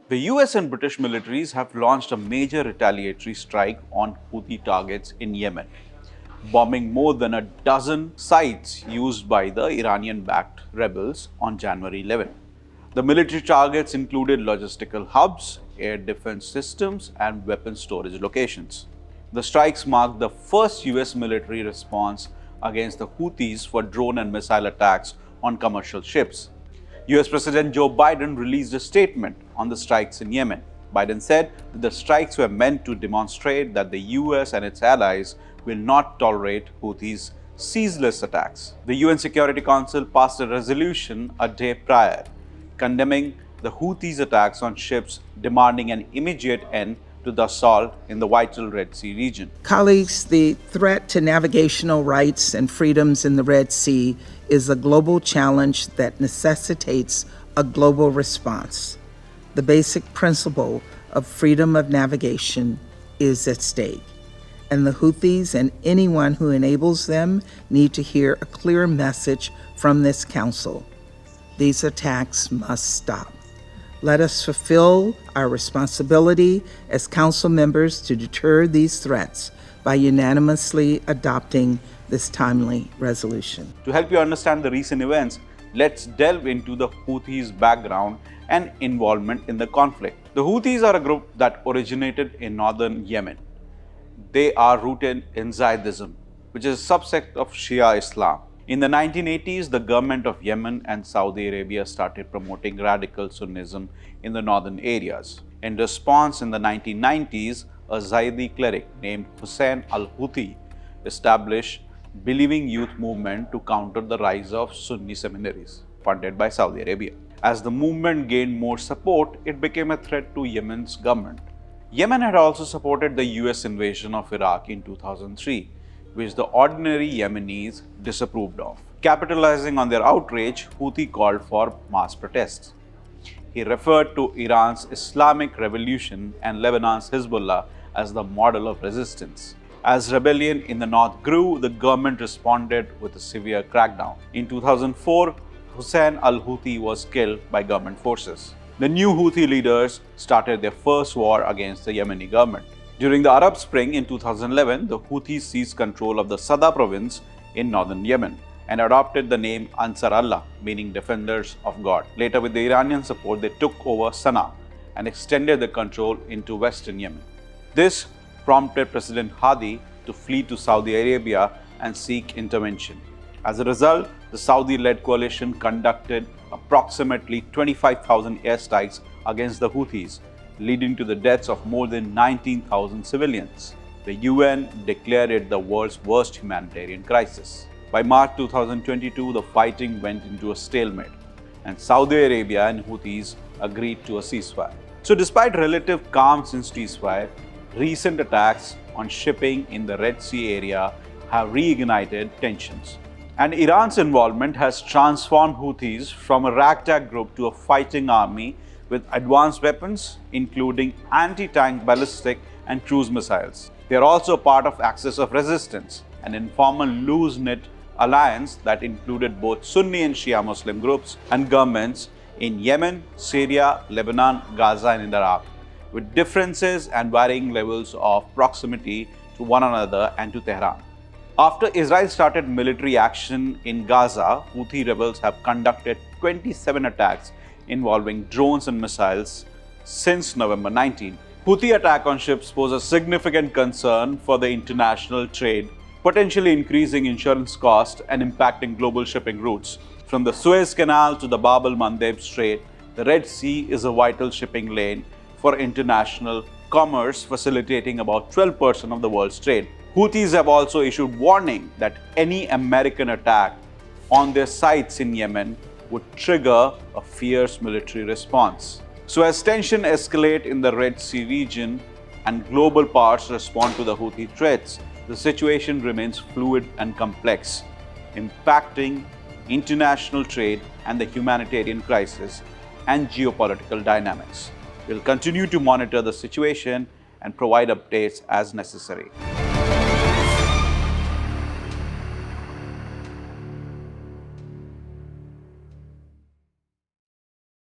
The US and British militaries have launched a major retaliatory strike on Houthi targets in Yemen, bombing more than a dozen sites used by the Iranian-backed rebels on January 11. The military targets included logistical hubs, air defense systems, and weapon storage locations. The strikes marked the first US military response against the Houthis for drone and missile attacks on commercial ships. US President Joe Biden released a statement on the strikes in Yemen. Biden said that the strikes were meant to demonstrate that the US and its allies will not tolerate Houthis' ceaseless attacks. The UN Security Council passed a resolution a day prior, condemning the Houthis' attacks on ships, demanding an immediate end to the assault in the vital Red Sea region. Colleagues, the threat to navigational rights and freedoms in the Red Sea is a global challenge that necessitates a global response. The basic principle of freedom of navigation is at stake, and the Houthis and anyone who enables them need to hear a clear message from this council. These attacks must stop. Let us fulfill our responsibility as council members to deter these threats by unanimously adopting this timely resolution. To help you understand the recent events, let's delve into the Houthis' background and involvement in the conflict. The Houthis are a group that originated in northern Yemen. They are rooted in Zaydism, which is a subsect of Shia Islam. In the 1980s, the government of Yemen and Saudi Arabia started promoting radical Sunnism in the northern areas. In response, in the 1990s, a Zaydi cleric named Hussein al-Houthi established Believing Youth movement to counter the rise of Sunni seminaries funded by Saudi Arabia. As the movement gained more support, it became a threat to Yemen's government. Yemen had also supported the US invasion of Iraq in 2003, which the ordinary Yemenis disapproved of. Capitalizing on their outrage, Houthi called for mass protests. He referred to Iran's Islamic Revolution and Lebanon's Hezbollah as the model of resistance. As rebellion in the north grew, the government responded with a severe crackdown. In 2004, Hussein al-Houthi was killed by government forces. The new Houthi leaders started their first war against the Yemeni government. During the Arab Spring in 2011, the Houthis seized control of the Sada province in northern Yemen and adopted the name Ansar Allah, meaning defenders of God. Later, with the Iranian support, they took over Sana'a and extended the control into western Yemen. This prompted President Hadi to flee to Saudi Arabia and seek intervention. As a result, the Saudi-led coalition conducted approximately 25,000 airstrikes against the Houthis, leading to the deaths of more than 19,000 civilians. The UN declared it the world's worst humanitarian crisis. By March 2022, the fighting went into a stalemate, and Saudi Arabia and Houthis agreed to a ceasefire. So despite relative calm since ceasefire, recent attacks on shipping in the Red Sea area have reignited tensions. And Iran's involvement has transformed Houthis from a ragtag group to a fighting army with advanced weapons, including anti-tank ballistic and cruise missiles. They are also part of Axis of Resistance, an informal loose-knit alliance that included both Sunni and Shia Muslim groups and governments in Yemen, Syria, Lebanon, Gaza, and Iraq, with differences and varying levels of proximity to one another and to Tehran. After Israel started military action in Gaza, Houthi rebels have conducted 27 attacks involving drones and missiles since November 19. Houthi attack on ships pose a significant concern for the international trade, potentially increasing insurance costs and impacting global shipping routes. From the Suez Canal to the Bab el-Mandeb Strait, the Red Sea is a vital shipping lane for international commerce, facilitating about 12% of the world's trade. Houthis have also issued warning that any American attack on their sites in Yemen would trigger a fierce military response. So as tension escalates in the Red Sea region and global powers respond to the Houthi threats, the situation remains fluid and complex, impacting international trade and the humanitarian crisis and geopolitical dynamics. We'll continue to monitor the situation and provide updates as necessary.